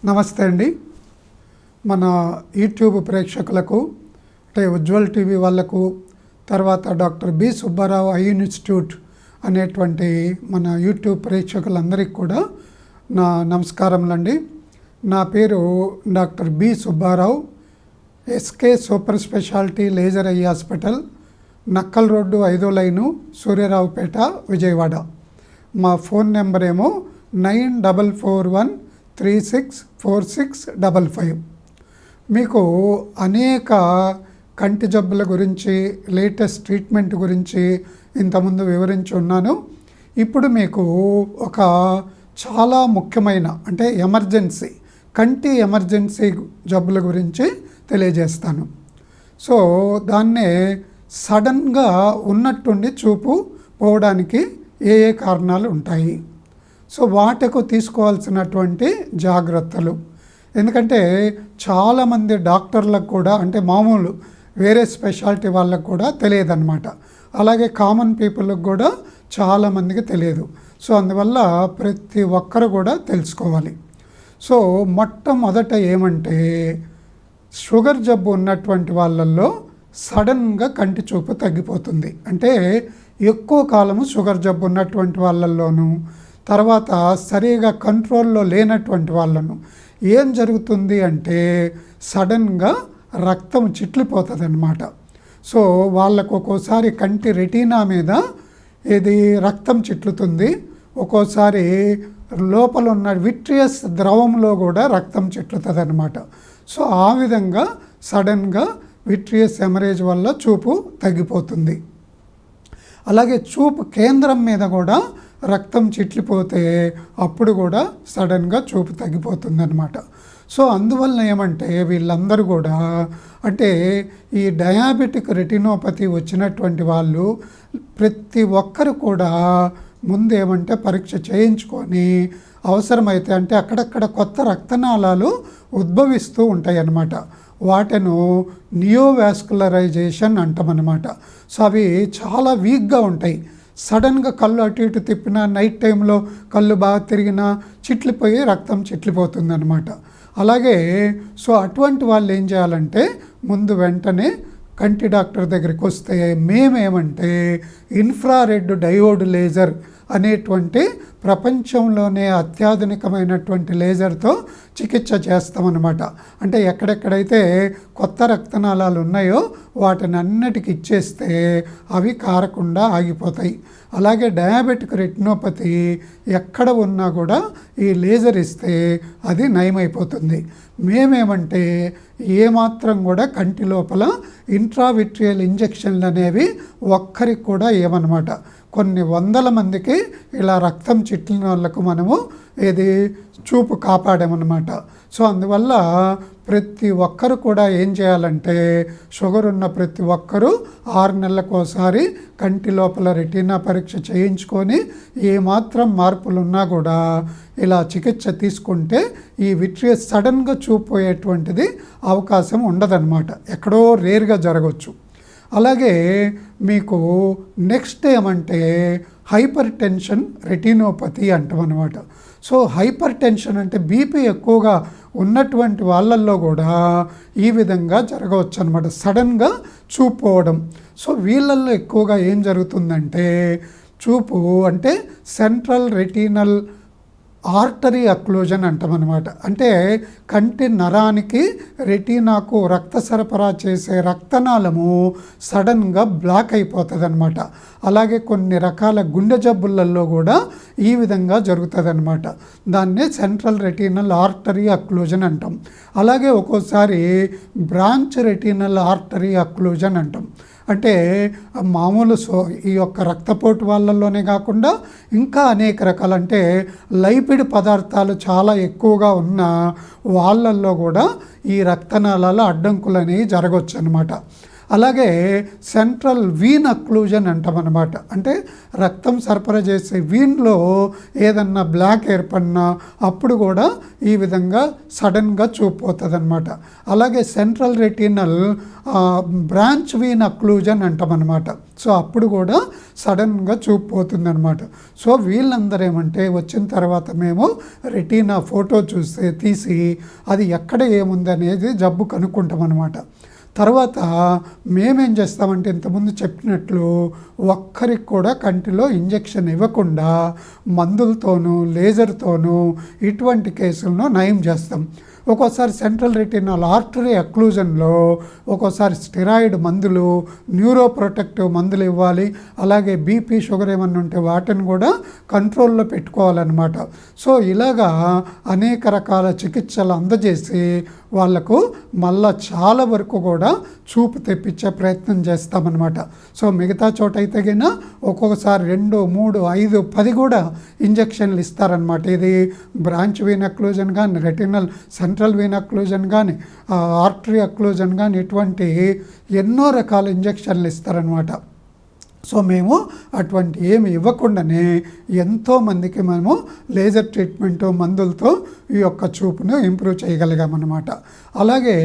నమస్తే అండి. మన యూట్యూబ్ ప్రేక్షకులకు అంటే ఉజ్వల్ టీవీ వాళ్ళకు, తర్వాత doctor B Subbarao eye institute అనేటువంటి మన యూట్యూబ్ ప్రేక్షకులందరికీ కూడా నా నమస్కారములండి. నా పేరు doctor B Subbarao, SK super speciality laser eye hospital, Nakkal road 5వ లైను, సూర్యారావుపేట, విజయవాడ. మా ఫోన్ నెంబర్ ఏమో 9441364655. మీకు అనేక కంటి జబ్బుల గురించి, లేటెస్ట్ ట్రీట్మెంట్ గురించి ఇంతకుముందు వివరించి ఉన్నాను. ఇప్పుడు మీకు ఒక చాలా ముఖ్యమైన అంటే ఎమర్జెన్సీ, కంటి ఎమర్జెన్సీ జబ్బుల గురించి తెలియజేస్తాను. సో దాన్నే సడన్గా ఉన్నట్టుండి చూపు పోవడానికి ఏ ఏ కారణాలు ఉంటాయి, సో వాటికి తీసుకోవాల్సినటువంటి జాగ్రత్తలు. ఎందుకంటే చాలామంది డాక్టర్లకు కూడా అంటే మామూలు వేరే స్పెషాలిటీ వాళ్ళకు కూడా తెలియదన్నమాట. అలాగే కామన్ పీపుల్కి కూడా చాలామందికి తెలియదు. సో అందువల్ల ప్రతి ఒక్కరు కూడా తెలుసుకోవాలి. సో మొట్టమొదట ఏమంటే షుగర్ జబ్బు ఉన్నటువంటి వాళ్ళల్లో సడన్గా కంటి చూపు తగ్గిపోతుంది. అంటే ఎక్కువ కాలము షుగర్ జబ్బు ఉన్నటువంటి వాళ్ళల్లోనూ, తర్వాత సరిగా కంట్రోల్లో లేనటువంటి వాళ్ళను ఏం జరుగుతుంది అంటే సడన్గా రక్తం చిట్లిపోతుంది అన్నమాట. సో వాళ్ళకు ఒక్కోసారి కంటి రెటీనా మీద ఇది రక్తం చిట్లుతుంది, ఒక్కోసారి లోపల ఉన్న విట్రియస్ ద్రవంలో కూడా రక్తం చిట్లుతుంది అన్నమాట. సో ఆ విధంగా సడన్గా విట్రియస్ హెమరేజ్ వల్ల చూపు తగ్గిపోతుంది. అలాగే చూపు కేంద్రం మీద కూడా రక్తం చిట్లిపోతే అప్పుడు కూడా సడన్గా చూపు తగ్గిపోతుంది అన్నమాట. సో అందువల్ల ఏమంటే వీళ్ళందరూ కూడా అంటే ఈ డయాబెటిక్ రెటినోపతి వచ్చినటువంటి వాళ్ళు ప్రతి ఒక్కరు కూడా ముందు ఏమంటే పరీక్ష చేయించుకొని అవసరమైతే అంటే అక్కడక్కడ కొత్త రక్తనాళాలు ఉద్భవిస్తూ ఉంటాయి అన్నమాట. వాటిను నియోవాస్కులరైజేషన్ అంటామన్నమాట. సో అవి చాలా వీక్గా ఉంటాయి. సడన్గా కళ్ళు అటు ఇటు తిప్పినా, నైట్ టైంలో కళ్ళు బాగా తిరిగినా చిట్లిపోయి రక్తం చిట్లిపోతుంది అన్నమాట. అలాగే సో అటువంటి వాళ్ళు ఏం చేయాలంటే ముందు వెంటనే కంటి డాక్టర్ దగ్గరికి వస్తే మేమేమంటే ఇన్ఫ్రారెడ్ డయోడ్ లేజర్ అనేటువంటి ప్రపంచంలోనే అత్యాధునికమైనటువంటి లేజర్తో చికిత్స చేస్తామన్నమాట. అంటే ఎక్కడెక్కడైతే కొత్త రక్తనాళాలు ఉన్నాయో వాటిని అన్నిటికి ఇచ్చేస్తే అవి కారకుండా ఆగిపోతాయి. అలాగే డయాబెటిక్ రెటినోపతి ఎక్కడ ఉన్నా కూడా ఈ లేజర్ ఇస్తే అది నయమైపోతుంది. మేమేమంటే ఏమాత్రం కూడా కంటి లోపల ఇంట్రావిట్రియల్ ఇంజెక్షన్లు అనేవి ఒక్కరికి కూడా ఏమన్నమాట. కొన్ని వందల మందికి ఇలా రక్తం చిట్లిన వాళ్ళకు మనము ఏది చూపు కాపాడామన్నమాట. సో అందువల్ల ప్రతి ఒక్కరు కూడా ఏం చేయాలంటే షుగర్ ఉన్న ప్రతి ఒక్కరూ 6 నెలలకోసారి కంటి లోపల రెటీనా పరీక్ష చేయించుకొని ఏమాత్రం మార్పులు ఉన్నా కూడా ఇలా చికిత్స తీసుకుంటే ఈ విట్రియస్ సడన్గా చూపోయేటువంటిది అవకాశం ఉండదన్నమాట. ఎక్కడో రేర్గా జరగవచ్చు. అలాగే మీకు నెక్స్ట్ ఏమంటే హైపర్ టెన్షన్ రెటినోపతి అంటామన్నమాట. సో హైపర్ టెన్షన్ అంటే బీపీ ఎక్కువగా ఉన్నటువంటి వాళ్ళల్లో కూడా ఈ విధంగా జరగవచ్చు అనమాట, సడన్గా చూపు పోవడం. సో వీళ్ళల్లో ఎక్కువగా ఏం జరుగుతుందంటే చూపు అంటే సెంట్రల్ రెటినల్ ఆర్టరీ అక్లూజన్ అంటామన్నమాట. అంటే కంటి నరానికి రెటీనాకు రక్త సరఫరా చేసే రక్తనాళము సడన్గా బ్లాక్ అయిపోతుంది అనమాట. అలాగే కొన్ని రకాల గుండె జబ్బులలో కూడా ఈ విధంగా జరుగుతుంది అనమాట. దాన్నే సెంట్రల్ రెటీనల్ ఆర్టరీ అక్లూజన్ అంటాం. అలాగే ఒక్కోసారి బ్రాంచ్ రెటీనల్ ఆర్టరీ అక్లూజన్ అంటాం. అంటే మామూలు ఈ యొక్క రక్తపోటు వాళ్ళల్లోనే కాకుండా ఇంకా అనేక రకాలు అంటే లైపిడ్ పదార్థాలు చాలా ఎక్కువగా ఉన్న వాళ్ళల్లో కూడా ఈ రక్తనాళాల అడ్డంకులు అనేవి జరగవచ్చు అనమాట. అలాగే సెంట్రల్ వీన్ అక్లూజన్ అంటామన్నమాట. అంటే రక్తం సరఫరా చేసే వీన్లో ఏదన్నా బ్లాక్ ఏర్పడినా అప్పుడు కూడా ఈ విధంగా సడన్గా చూపు పోతుంది అనమాట. అలాగే central retinal branch vein occlusion అంటామన్నమాట. సో అప్పుడు కూడా సడన్గా చూపు పోతుందన్నమాట. సో వీళ్ళందరూ ఏమంటే వచ్చిన తర్వాత మేము రెటీనా ఫోటో తీసి అది ఎక్కడ ఏముంది అనేది జబ్బు కనుక్కుంటాం అన్నమాట. తర్వాత మేమేం చేస్తామంటే ఇంతకుముందు చెప్పినట్లు ఒక్కరికి కూడా కంటిలో ఇంజెక్షన్ ఇవ్వకుండా మందులతోనూ లేజర్తోనూ ఇటువంటి కేసులను నయం చేస్తాం. ఒక్కోసారి సెంట్రల్ రెటినల్ ఆర్టరీ అక్లూజన్లో ఒక్కోసారి స్టెరాయిడ్ మందులు, న్యూరోప్రొటెక్టివ్ మందులు ఇవ్వాలి. అలాగే బీపీ, షుగర్ ఏమన్నా ఉంటే వాటిని కూడా కంట్రోల్లో పెట్టుకోవాలన్నమాట. సో ఇలాగా అనేక రకాల చికిత్సలు అందజేసి వాళ్లకు మళ్ళా చాలా వరకు కూడా చూపు తెప్పించే ప్రయత్నం చేస్తామన్నమాట. సో మిగతా చోట అయితే గినా ఒక్కొక్కసారి 2, 3, 5, 10 కూడా ఇంజెక్షన్లు ఇస్తారనమాట. ఇది బ్రాంచ్ వీన్ అక్లూజన్ కానీ, రెటినల్ సెంట్రల్ వీన్ అక్లూజన్ కానీ, ఆర్టరీ అక్లూజన్ కానీ ఇటువంటి ఎన్నో రకాల ఇంజెక్షన్లు ఇస్తారనమాట. సో మేము అటువంటి ఏమి ఇవ్వకుండానే ఎంతోమందికి మనము లేజర్ ట్రీట్మెంట్ మందులతో ఈ యొక్క చూపును ఇంప్రూవ్ చేయగలిగామన్నమాట. అలాగే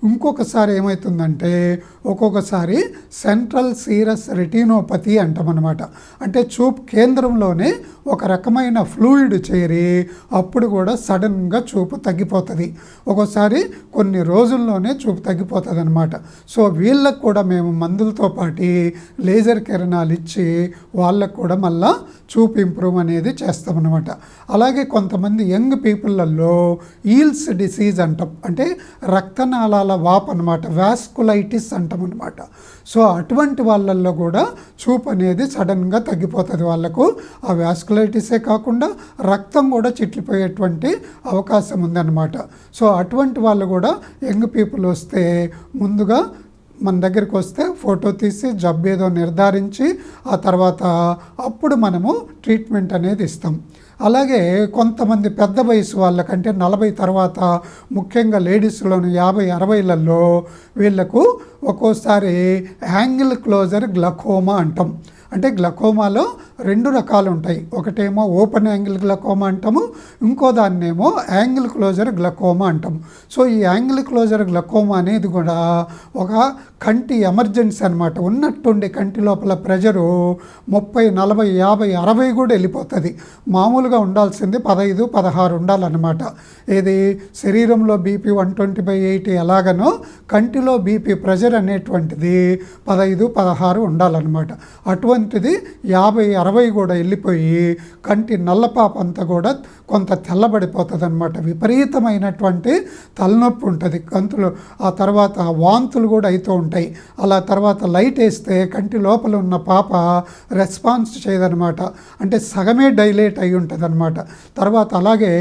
ఇంకొకసారి ఏమవుతుందంటే ఒక్కొక్కసారి సెంట్రల్ సీరస్ రెటినోపతి అంటామన్నమాట. అంటే చూపు కేంద్రంలోనే ఒక రకమైన ఫ్లూయిడ్ చేరి అప్పుడు కూడా సడన్గా చూపు తగ్గిపోతుంది. ఒక్కోసారి కొన్ని రోజుల్లోనే చూపు తగ్గిపోతుంది అనమాట. సో వీళ్ళకు కూడా మేము మందులతో పాటు లేజర్ కిరణాలు ఇచ్చి వాళ్ళకు కూడా మళ్ళా చూపు ఇంప్రూవ్ అనేది చేస్తామన్నమాట. అలాగే కొంతమంది యంగ్ పీపుల్లలో ఈల్స్ డిసీజ్ అంటాం, అంటే రక్తనాళాల వాపు అనమాట, వాస్కులైటిస్ అంటాం అనమాట. సో అటువంటి వాళ్ళల్లో కూడా చూపు అనేది సడన్గా తగ్గిపోతుంది వాళ్ళకు. ఆ వాస్కులైటిసే కాకుండా రక్తం కూడా చిట్లిపోయేటువంటి అవకాశం ఉందన్నమాట. సో అటువంటి వాళ్ళు కూడా యంగ్ పీపుల్ వస్తే ముందుగా మన దగ్గరికి వస్తే ఫోటో తీసి జబ్బు ఏదో నిర్ధారించి ఆ తర్వాత అప్పుడు మనము ట్రీట్మెంట్ అనేది ఇస్తాం. అలాగే కొంతమంది పెద్ద వయసు వాళ్ళకంటే 40 తర్వాత, ముఖ్యంగా లేడీస్లోని 50-60లలో వీళ్ళకు ఒక్కోసారి యాంగిల్ క్లోజర్ గ్లకోమా అంటాం. అంటే గ్లకోమాలో 2 రకాలు ఉంటాయి. ఒకటేమో ఓపెన్ యాంగిల్ గ్లకోమా అంటాము, ఇంకో దాన్నేమో యాంగిల్ క్లోజర్ గ్లకోమా అంటాము. సో ఈ యాంగిల్ క్లోజర్ గ్లకోమా అనేది కూడా ఒక కంటి ఎమర్జెన్సీ అనమాట. ఉన్నట్టుండి కంటి లోపల ప్రెషరు 30, 40, 50, 60 కూడా వెళ్ళిపోతుంది. మామూలుగా ఉండాల్సింది 15, 16 ఉండాలన్నమాట. ఏది శరీరంలో బీపీ 120/80 ఎలాగనో కంటిలో బీపీ ప్రెషర్ అనేటువంటిది 15, 16 ఉండాలన్నమాట. అటువంటిది 50, 60 కూడా వెళ్ళిపోయి కంటి నల్లపాప అంతా కూడా కొంత తెల్లబడిపోతుంది అనమాట. విపరీతమైనటువంటి తలనొప్పి ఉంటుంది కంతులు. ఆ తర్వాత వాంతులు కూడా అవుతూ ఉంటాయి. అలా తర్వాత లైట్ వేస్తే కంటి లోపల ఉన్న పాప రెస్పాన్స్ చేయదనమాట. అంటే సగమే డైలేట్ అయి ఉంటుంది అనమాట. తర్వాత అలాగే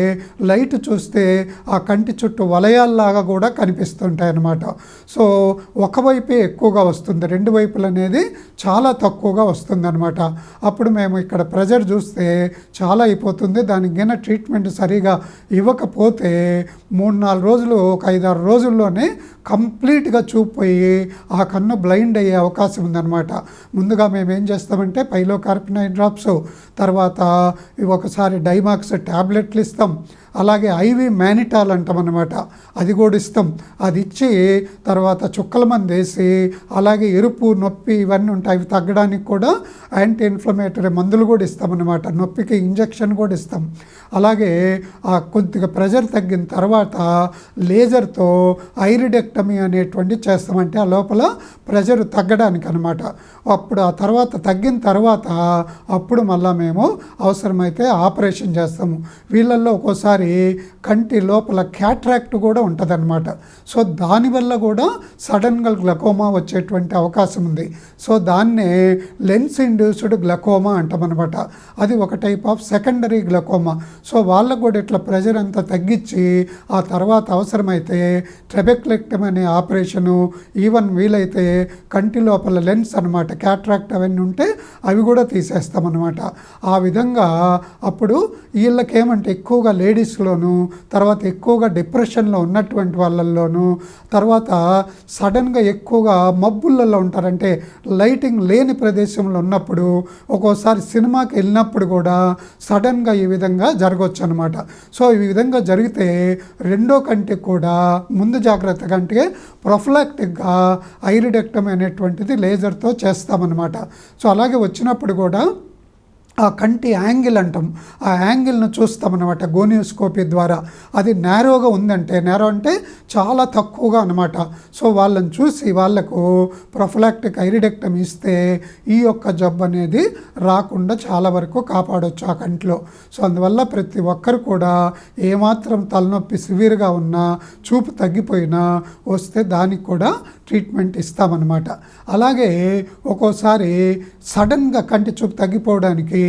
లైట్ చూస్తే ఆ కంటి చుట్టూ వలయాల్లాగా కూడా కనిపిస్తుంటాయి అన్నమాట. సో ఒకవైపే ఎక్కువగా వస్తుంది, 2 వైపులు అనేది చాలా తక్కువగా వస్తుందన్నమాట. అప్పుడు మేము ఇక్కడ ప్రెజర్ చూస్తే చాలా అయిపోతుంది. దానికి గిన ట్రీట్మెంట్ సరిగా ఇవ్వకపోతే 3-4 రోజులు, ఒక 5-6 రోజుల్లోనే కంప్లీట్గా చూపోయి ఆ కన్ను బ్లైండ్ అయ్యే అవకాశం ఉందన్నమాట. ముందుగా మేము ఏం చేస్తామంటే పైలోకార్పినైన్ డ్రాప్స్, తర్వాత ఒకసారి డైమాక్స్ ట్యాబ్లెట్లు ఇస్తాం. అలాగే ఐవి మ్యానిటాల్ అంటామన్నమాట, అది కూడా ఇస్తాం. అది ఇచ్చి తర్వాత చుక్కల మంది వేసి, అలాగే ఎరుపు, నొప్పి ఇవన్నీ ఉంటాయి, అవి తగ్గడానికి కూడా యాంటీ ఇన్ఫ్లమేటరీ మందులు కూడా ఇస్తామన్నమాట. నొప్పికి ఇంజెక్షన్ కూడా ఇస్తాం. అలాగే ఆ కొద్దిగా ప్రెషర్ తగ్గిన తర్వాత లేజర్తో ఐరిడెక్టమీ అనేటువంటి చేస్తామంటే ఆ లోపల ప్రెషర్ తగ్గడానికి అనమాట. అప్పుడు ఆ తర్వాత తగ్గిన తర్వాత అప్పుడు మళ్ళీ మేము అవసరమైతే ఆపరేషన్ చేస్తాము. వీళ్ళల్లో ఒక్కోసారి కంటి లోపల క్యాట్రాక్ట్ కూడా ఉంటుందన్నమాట. సో దానివల్ల కూడా సడన్గా గ్లకోమా వచ్చేటువంటి అవకాశం ఉంది. సో దాన్నే లెన్స్ ఇండ్యూస్డ్ గ్లకోమా అంటామన్నమాట. అది ఒక type of secondary glaucoma. So వాళ్ళకు కూడా ఇట్లా ప్రెషర్ అంతా తగ్గించి ఆ తర్వాత అవసరమైతే ట్రెబెక్లెక్టమీ అనే ఆపరేషను, ఈవెన్ వీలైతే కంటి లోపల లెన్స్ అనమాట, క్యాట్రాక్ట్ అవన్నీ ఉంటే అవి కూడా తీసేస్తామన్నమాట. ఆ విధంగా అప్పుడు వీళ్ళకేమంటే ఎక్కువగా లేడీస్ లేడీస్లోను, తర్వాత ఎక్కువగా డిప్రెషన్లో ఉన్నటువంటి వాళ్ళల్లోనూ, తర్వాత సడన్గా ఎక్కువగా మబ్బులలో ఉంటారంటే లైటింగ్ లేని ప్రదేశంలో ఉన్నప్పుడు ఒక్కోసారి సినిమాకి వెళ్ళినప్పుడు కూడా సడన్గా ఈ విధంగా జరగవచ్చు అనమాట. సో ఈ విధంగా జరిగితే రెండో కంటికి కూడా ముందు జాగ్రత్త కంటే ప్రొఫిలాక్టిక్గా ఐరిడెక్టమీ అనేటువంటిది లేజర్తో చేస్తామన్నమాట. సో అలాగే వచ్చినప్పుడు కూడా ఆ కంటి యాంగిల్ అంటాం, ఆ యాంగిల్ను చూస్తామన్నమాట గోనియోస్కోపీ ద్వారా. అది నేరోగా ఉందంటే, నేరో అంటే చాలా తక్కువగా అనమాట. సో వాళ్ళని చూసి వాళ్లకు ప్రొఫిలాక్టిక్ ఐరిడెక్టమీ ఇస్తే ఈ యొక్క జబ్బు అనేది రాకుండా చాలా వరకు కాపాడవచ్చు ఆ కంటిలో. సో అందువల్ల ప్రతి ఒక్కరు కూడా ఏమాత్రం తలనొప్పి సివియర్గా ఉన్నా, చూపు తగ్గిపోయినా వస్తే దానికి కూడా ట్రీట్మెంట్ ఇస్తామన్నమాట. అలాగే ఒక్కోసారి సడన్గా కంటి చూపు తగ్గిపోవడానికి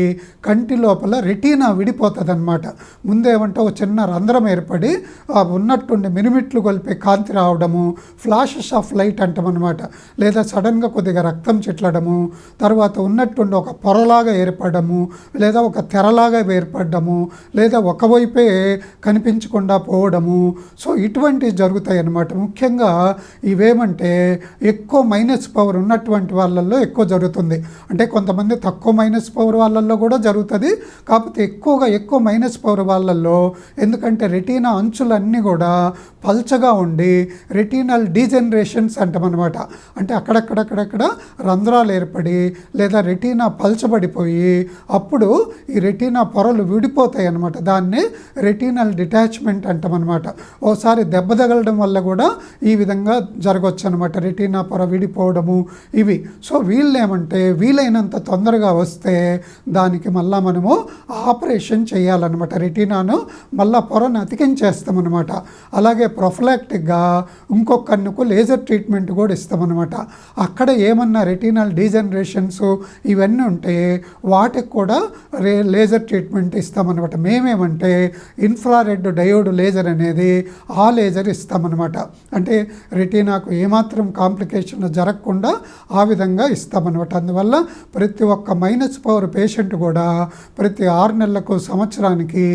కంటి లోపల రెటీనా విడిపోతుంది అనమాట. ముందేమంటే ఒక చిన్న రంధ్రం ఏర్పడి ఉన్నట్టుండి మినిమిట్లు కొలిపే కాంతి రావడము, ఫ్లాషెస్ ఆఫ్ లైట్ అంటామన్నమాట. లేదా సడన్గా కొద్దిగా రక్తం చిట్లడము, తర్వాత ఉన్నట్టుండి ఒక పొరలాగా ఏర్పడము, లేదా ఒక తెరలాగా ఏర్పడము, లేదా ఒకవైపే కనిపించకుండా పోవడము. సో ఇటువంటివి జరుగుతాయి అన్నమాట. ముఖ్యంగా ఇవేమంటే ఎక్కువ మైనస్ పవర్ ఉన్నటువంటి వాళ్ళల్లో ఎక్కువ జరుగుతుంది. అంటే కొంతమంది తక్కువ మైనస్ పవర్ వాళ్ళల్లో కూడా జరుగుతుంది, కాకపోతే ఎక్కువ మైనస్ పవర్ వాళ్ళల్లో, ఎందుకంటే రెటీనా అంచులన్నీ కూడా పల్చగా ఉండి రెటీనల్ డీజనరేషన్స్ అంటామన్నమాట. అంటే అక్కడక్కడ రంధ్రాలు ఏర్పడి లేదా రెటీనా పల్చబడిపోయి అప్పుడు ఈ రెటీనా పొరలు విడిపోతాయి అన్నమాట. దాన్ని రెటీనల్ డిటాచ్మెంట్ అంటామన్నమాట. ఓసారి దెబ్బ తగలడం వల్ల కూడా ఈ విధంగా జరగవచ్చు అనమాట, రెటీనా పొర విడిపోవడము ఇవి. సో వీళ్ళేమంటే వీలైనంత తొందరగా వస్తే దానికి మళ్ళీ మనము ఆపరేషన్ చేయాలన్నమాట. రెటీనాను మళ్ళీ పొరను అతికించేస్తామన్నమాట. అలాగే ప్రొఫిలాక్టిక్గా ఇంకొక కన్నుకు లేజర్ ట్రీట్మెంట్ కూడా ఇస్తామన్నమాట. అక్కడ ఏమన్నా రెటీనల్ డీజనరేషన్స్ ఇవన్నీ ఉంటే వాటికి కూడా లేజర్ ట్రీట్మెంట్ ఇస్తామన్నమాట. మేమేమంటే ఇన్ఫ్రారెడ్ డయోడ్ లేజర్ అనేది ఆ లేజర్ ఇస్తామన్నమాట. అంటే రెటీనాకు ఏమాత్రం కాంప్లికేషన్ జరగకుండా ఆ విధంగా ఇస్తామన్నమాట. అందువల్ల ప్రతి ఒక్క మైనస్ పవర్ పేషెంట్ కూడా ప్రతి 6 నెలలకు సంవత్సరానికి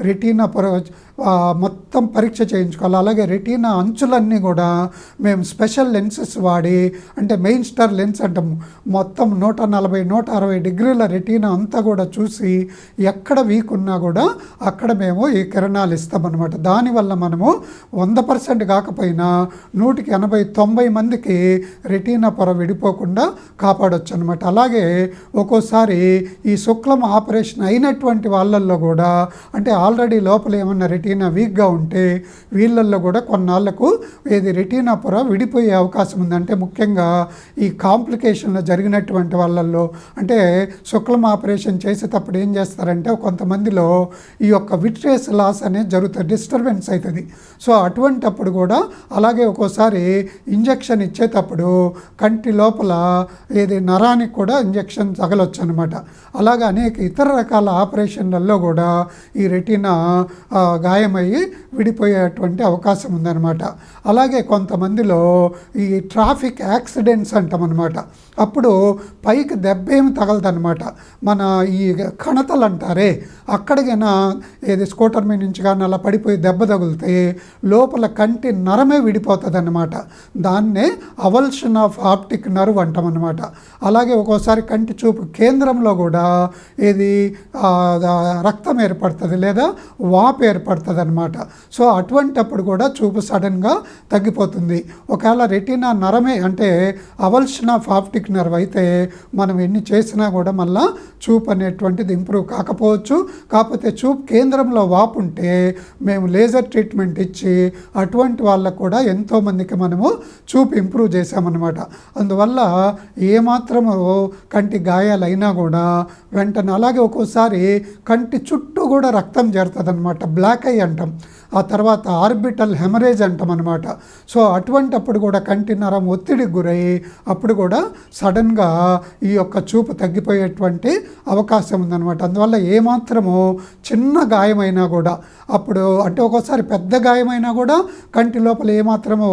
రెటీనా మొత్తం పరీక్ష చేయించుకోవాలి. అలాగే రెటీనా అంచులన్నీ కూడా మేము స్పెషల్ లెన్సెస్ వాడి, అంటే మెయిన్ స్టార్ లెన్స్ అంటాము, మొత్తం 140-160 డిగ్రీల రెటీనా అంతా కూడా చూసి ఎక్కడ వీక్ ఉన్నా కూడా అక్కడ మేము ఈ కిరణాలు ఇస్తామన్నమాట. దానివల్ల మనము 100% కాకపోయినా 180-90 మందికి రెటీనా పొర విడిపోకుండా కాపాడొచ్చు అనమాట. అలాగే ఒక్కోసారి ఈ శుక్లం ఆపరేషన్ అయినటువంటి వాళ్ళల్లో కూడా, అంటే ఆల్రెడీ లోపల ఏమన్నా రెటీనా వీక్గా ఉంటే వీళ్ళల్లో కూడా కొన్నాళ్లకు ఏది రెటీనా పొర విడిపోయే అవకాశం ఉంది. అంటే ముఖ్యంగా ఈ కాంప్లికేషన్లో జరిగినటువంటి వాళ్ళల్లో, అంటే శుక్లం ఆపరేషన్ చేసేటప్పుడు ఏం చేస్తారంటే కొంతమందిలో ఈ యొక్క విట్రియస్ లాస్ అనేది జరుగుతుంది, డిస్టర్బెన్స్ అవుతుంది. సో అటువంటప్పుడు కూడా అలాగే ఒక్కోసారి ఇంజెక్షన్ ఇచ్చేటప్పుడు కంటి లోపల ఏది నరానికి కూడా ఇంజెక్షన్ తగలొచ్చు అనమాట. అలాగే అనేక ఇతర రకాల ఆపరేషన్లలో కూడా ఈ రెటీనా గాయమయ్యి విడిపోయేటువంటి అవకాశం ఉందన్నమాట. అలాగే కొంతమందిలో ఈ ట్రాఫిక్ యాక్సిడెంట్స్ అంటామన్నమాట. అప్పుడు పైకి దెబ్బ ఏమి తగలదన్నమాట, మన ఈ కణతలు అంటారే అక్కడికైనా ఏది స్కూటర్ మీద నుంచి కానీ అలా పడిపోయి దెబ్బ తగిలితే లోపల కంటి నరమే విడిపోతుంది అన్నమాట. దాన్నే అవల్షన్ ఆఫ్ ఆప్టిక్ నర్వ్ అంటామన్నమాట. అలాగే ఒక్కోసారి కంటి చూపు కేంద్రంలో కూడా ఏది రక్తం ఏర్పడుతుంది లేదా వాపు ఏర్పడుతుంది అనమాట. సో అటువంటప్పుడు కూడా చూపు సడన్గా తగ్గిపోతుంది. ఒకవేళ రెటీనా నరమే అంటే అవల్షన్ ఆఫ్ ఆప్టిక్ నర్వ్ అయితే మనం ఎన్ని చేసినా కూడా మళ్ళీ చూపు అనేటువంటిది ఇంప్రూవ్ కాకపోవచ్చు. కాకపోతే చూపు కేంద్రంలో వాపు ఉంటే మేము లేజర్ ట్రీట్మెంట్ ఇచ్చి అటువంటి వాళ్ళకు కూడా ఎంతోమందికి మనము చూపు ఇంప్రూవ్ చేసామన్నమాట. అందువల్ల ఏమాత్రము కంటి గాయాలైనా కూడా వెంటనే, అలాగే ఒక్కోసారి కంటి చుట్టూ కూడా రక్తం చేరుతుంది అనమాట, బ్లాక్ ఐ అంటాం. ఆ తర్వాత ఆర్బిటల్ హెమరేజ్ అంటాం అనమాట. సో అటువంటప్పుడు కూడా కంటి నరం ఒత్తిడికి గురయ్యి అప్పుడు కూడా సడన్గా ఈ యొక్క చూపు తగ్గిపోయేటువంటి అవకాశం ఉందన్నమాట. అందువల్ల ఏమాత్రము చిన్న గాయమైనా కూడా అప్పుడు అంటే ఒక్కోసారి పెద్ద గాయమైనా కూడా కంటి లోపల ఏమాత్రమో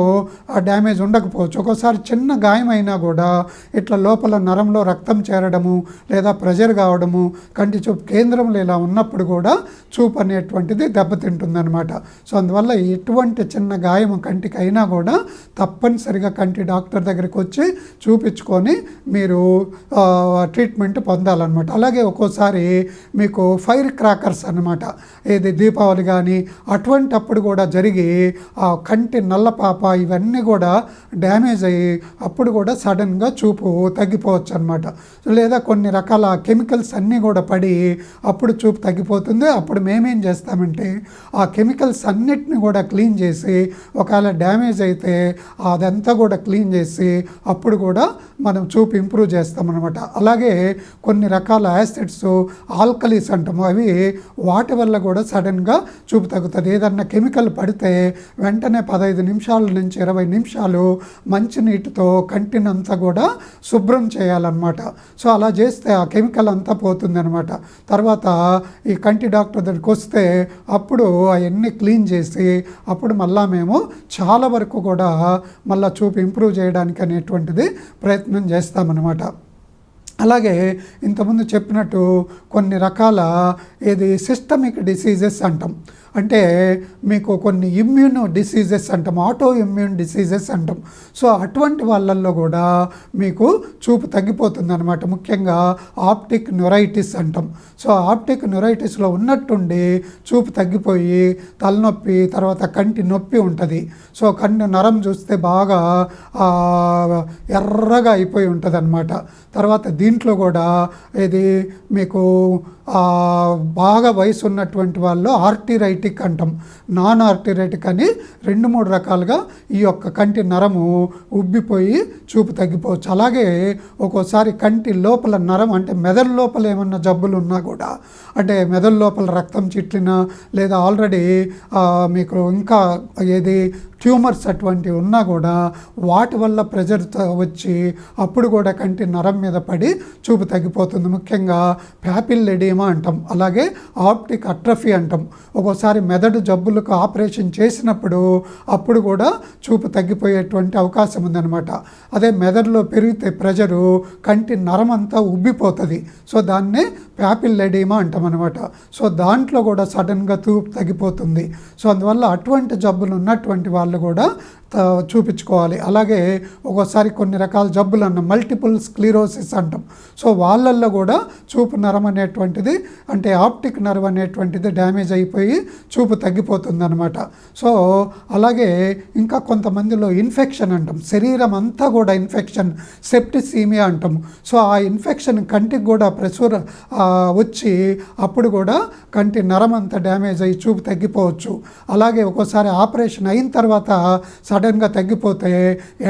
డ్యామేజ్ ఉండకపోవచ్చు. ఒక్కోసారి చిన్న గాయమైనా కూడా ఇట్లా లోపల నరంలో రక్తం చేరడము లేదా ప్రెషర్ కావడము కంటి చూపు కేంద్రంలో ఇలా ఉన్నప్పుడు కూడా చూపు అనేటువంటిది దెబ్బతింటుందన్నమాట. సో అందువల్ల ఎటువంటి చిన్న గాయం కంటికి అయినా కూడా తప్పనిసరిగా కంటి డాక్టర్ దగ్గరికి వచ్చి చూపించుకొని మీరు ట్రీట్మెంట్ పొందాలన్నమాట. అలాగే ఒక్కోసారి మీకు ఫైర్ క్రాకర్స్ అన్నమాట, ఏది దీపావళి కానీ అటువంటప్పుడు కూడా జరిగి ఆ కంటి నల్లపాప ఇవన్నీ కూడా డ్యామేజ్ అయ్యి అప్పుడు కూడా సడన్గా చూపు తగ్గిపోవచ్చు అనమాట. లేదా కొన్ని రకాల కెమికల్స్ అన్నీ కూడా పడి అప్పుడు చూపు తగ్గిపోతుంది. అప్పుడు మేమేం చేస్తామంటే ఆ కెమికల్స్ అన్నిటిని కూడా క్లీన్ చేసి ఒకవేళ డ్యామేజ్ అయితే అదంతా కూడా క్లీన్ చేసి అప్పుడు కూడా మనం చూపు ఇంప్రూవ్ చేస్తామన్నమాట. అలాగే కొన్ని రకాల యాసిడ్స్ ఆల్కలీస్ అంటాము, అవి వాటి వల్ల కూడా సడన్గా చూపు తగ్గుతుంది. ఏదన్నా కెమికల్ పడితే వెంటనే 15 నిమిషాల నుంచి 20 నిమిషాలు మంచినీటితో కంటినంతా కూడా శుభ్రం చేయాలన్నమాట. సో అలా చేస్తే ఆ కెమికల్ అంతా పోతుందన్నమాట. తర్వాత ఈ కంటి డాక్టర్ దగ్గరికి వస్తే అప్పుడు అవన్నీ క్లీన్ చేసి అప్పుడు మళ్ళా మేము చాలా వరకు కూడా మళ్ళీ చూపు ఇంప్రూవ్ చేయడానికి అనేటువంటిది ప్రయత్నం చేస్తామన్నమాట. అలాగే ఇంతకుముందు చెప్పినట్టు కొన్ని రకాల సిస్టమిక్ డిసీజెస్ అంటాం, అంటే మీకు కొన్ని ఇమ్యూన్ డిసీజెస్ అంటాం, ఆటో ఇమ్యూన్ డిసీజెస్ అంటాం. సో అటువంటి వాళ్ళల్లో కూడా మీకు చూపు తగ్గిపోతుంది అనమాట. ముఖ్యంగా ఆప్టిక్ న్యూరైటిస్ అంటాం. సో ఆప్టిక్ న్యూరైటిస్లో ఉన్నట్టుండి చూపు తగ్గిపోయి తలనొప్పి తర్వాత కంటి నొప్పి ఉంటుంది. సో కన్ను నరం చూస్తే బాగా ఎర్రగా అయిపోయి ఉంటుంది అనమాట. తర్వాత దీంట్లో కూడా మీకు బాగా వయసు ఉన్నటువంటి వాళ్ళు ఆర్టిరైటిక్ అంటాం, నాన్ ఆర్టిరైటిక్ అని 2-3 రకాలుగా ఈ యొక్క కంటి నరము ఉబ్బిపోయి చూపు తగ్గిపోవచ్చు. అలాగే ఒక్కోసారి కంటి లోపల నరం అంటే మెదడు లోపల ఏమన్నా జబ్బులు ఉన్నా కూడా, అంటే మెదడు లోపల రక్తం చిట్లినా లేదా ఆల్రెడీ మీకు ఇంకా ట్యూమర్స్ అటువంటివి ఉన్నా కూడా వాటి వల్ల ప్రెజర్ వచ్చి అప్పుడు కూడా కంటి నరం మీద పడి చూపు తగ్గిపోతుంది. ముఖ్యంగా ప్యాపిల్ ఎడిమా అంటాం, అలాగే ఆప్టిక్ అట్రఫీ అంటాం. ఒక్కోసారి మెదడు జబ్బులకు ఆపరేషన్ చేసినప్పుడు అప్పుడు కూడా చూపు తగ్గిపోయేటువంటి అవకాశం ఉందన్నమాట. అదే మెదడులో పెరిగితే ప్రెజరు కంటి నరం అంతా ఉబ్బిపోతుంది. సో దాన్నే ప్యాపిల్ ఎడిమా అంటాం అనమాట. సో దాంట్లో కూడా సడన్గా చూపు తగ్గిపోతుంది. సో అందువల్ల అటువంటి జబ్బులు ఉన్నటువంటి వాళ్ళు కూడా చూపించుకోవాలి. అలాగే ఒక్కోసారి కొన్ని రకాల జబ్బులు అన్న మల్టిపుల్ స్క్లీరోసిస్ అంటాం. సో వాళ్ళల్లో కూడా చూపు నరం అనేటువంటిది అంటే ఆప్టిక్ నర్వ్ అనేటువంటిది డ్యామేజ్ అయిపోయి చూపు తగ్గిపోతుంది అనమాట. సో అలాగే ఇంకా కొంతమందిలో ఇన్ఫెక్షన్ అంటాం, శరీరం అంతా కూడా ఇన్ఫెక్షన్, సెప్టిసీమియా అంటాం. సో ఆ ఇన్ఫెక్షన్ కంటికి కూడా ప్రెషర్ వచ్చి అప్పుడు కూడా కంటి నరం అంతా డ్యామేజ్ అయ్యి చూపు తగ్గిపోవచ్చు. అలాగే ఒక్కోసారి ఆపరేషన్ అయిన తర్వాత సడన్గా తగ్గిపోతే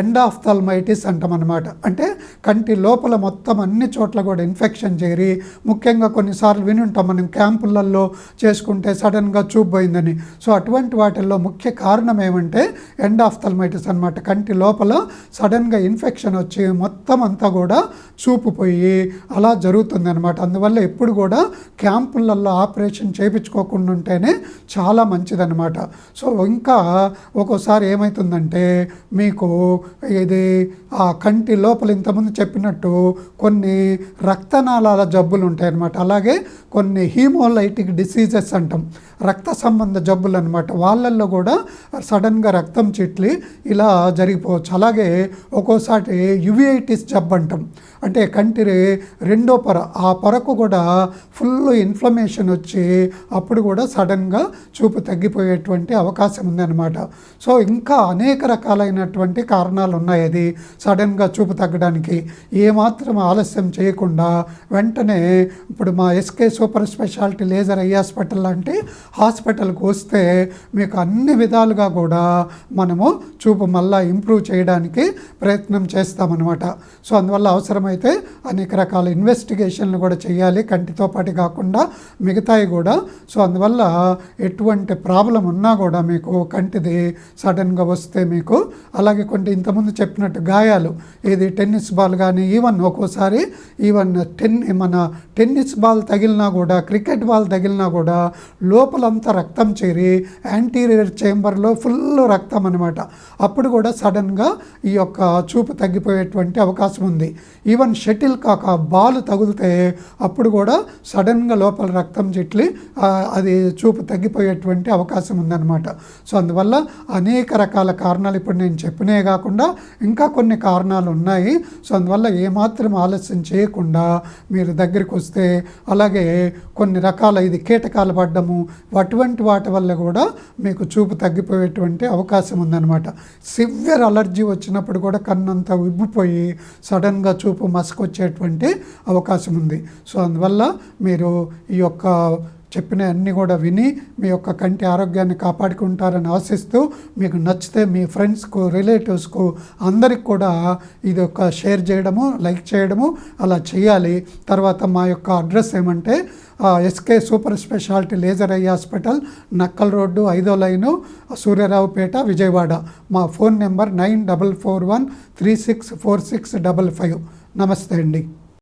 ఎండాఫ్థల్మైటిస్ అంటాం అనమాట. అంటే కంటి లోపల మొత్తం అన్ని చోట్ల కూడా ఇన్ఫెక్షన్ చేరి, ముఖ్యంగా కొన్నిసార్లు విని ఉంటాం మనం క్యాంపులలో చేసుకుంటే సడన్గా చూపు పోయిందని. సో అటువంటి వాటిల్లో ముఖ్య కారణం ఏమంటే ఎండాఫ్థల్మైటిస్ అనమాట. కంటి లోపల సడన్గా ఇన్ఫెక్షన్ వచ్చి మొత్తం అంతా కూడా చూపు పోయి అలా జరుగుతుంది అనమాట. అందువల్ల ఎప్పుడు కూడా క్యాంపులలో ఆపరేషన్ చేయించుకోకుండా ఉంటేనే చాలా మంచిదన్నమాట. సో ఇంకా ఒక్కోసారి ఏమవుతుందంటే మీకు ఆ కంటి లోపల ఇంతకుముందు చెప్పినట్టు కొన్ని రక్తనాళాల జబ్బులు ఉంటాయి అన్నమాట. అలాగే కొన్ని హీమోలైటిక్ డిసీజెస్ అంటాం, రక్త సంబంధ జబ్బులు అనమాట. వాళ్ళల్లో కూడా సడన్గా రక్తం చిట్లి ఇలా జరిగిపోవచ్చు. అలాగే ఒక్కోసారి యువిఐటిస్ జబ్బు అంటాం, అంటే కంటి రెండో పొర, ఆ పొరకు కూడా ఫుల్ ఇన్ఫ్లమేషన్ వచ్చి అప్పుడు కూడా సడన్గా చూపు తగ్గిపోయేటువంటి అవకాశం ఉందన్నమాట. సో ఇంకా అనేక రకాలైనటువంటి కారణాలు ఉన్నాయి అది సడన్గా చూపు తగ్గడానికి. ఏమాత్రం ఆలస్యం చేయకుండా వెంటనే ఇప్పుడు మా SK super speciality laser eye hospital లాంటి హాస్పిటల్కి వస్తే మీకు అన్ని విధాలుగా కూడా మనము చూపు మళ్ళా ఇంప్రూవ్ చేయడానికి ప్రయత్నం చేస్తామన్నమాట. సో అందువల్ల అవసరమైతే అనేక రకాల ఇన్వెస్టిగేషన్లు కూడా చేయాలి, కంటితో పాటు కాకుండా మిగతాయి కూడా. సో అందువల్ల ఎటువంటి ప్రాబ్లం ఉన్నా కూడా మీకు కంటిది సడన్గా వస్తే మీకు, అలాగే కొన్ని ఇంతకుముందు చెప్పినట్టు గాయాలు, ఇది టెన్నిస్ బాల్ కానీ ఒక్కోసారి మన టెన్నిస్ బాల్ తగిలినా కూడా, క్రికెట్ బాల్ తగిలినా కూడా లోపలంతా రక్తం చేరి యాంటీరియర్ చేంబర్లో ఫుల్ రక్తం అనమాట. అప్పుడు కూడా సడన్గా ఈ యొక్క చూపు తగ్గిపోయేటువంటి అవకాశం ఉంది. ఈవెన్ షటిల్ కాక బాల్ తగిలితే అప్పుడు కూడా సడన్గా లోపల రక్తం చిట్లి అది చూపు తగ్గిపోయేటువంటి అవకాశం ఉందన్నమాట. సో అందువల్ల అనేక రకాల కారణాలు ఇప్పుడు నేను చెప్పినే కాకుండా ఇంకా కొన్ని కారణాలు ఉన్నాయి. సో అందువల్ల ఏమాత్రం ఆలస్యం చేయకుండా మీరు దగ్గరికి వస్తే, అలాగే కొన్ని రకాల ఇది కీటకాలు పడ్డము అటువంటి వాటి వల్ల కూడా మీకు చూపు తగ్గిపోయేటువంటి అవకాశం ఉందన్నమాట. సివియర్ అలర్జీ వచ్చినప్పుడు కూడా కన్నంతా ఉబ్బిపోయి సడన్గా చూపు మసకొచ్చేటువంటి అవకాశం ఉంది. సో అందువల్ల మీరు ఈ యొక్క చెప్పిన అన్నీ కూడా విని మీ యొక్క కంటి ఆరోగ్యాన్ని కాపాడుకుంటారని ఆశిస్తూ, మీకు నచ్చితే మీ ఫ్రెండ్స్కు, రిలేటివ్స్కు అందరికి కూడా ఇది ఒక షేర్ చేయడము, లైక్ చేయడము అలా చేయాలి. తర్వాత మా యొక్క అడ్రస్ ఏమంటే SK super speciality laser eye hospital, Nakkal road 5వ లైను, సూర్యారావుపేట, విజయవాడ. మా ఫోన్ నెంబర్ 9441364655. నమస్తే అండి.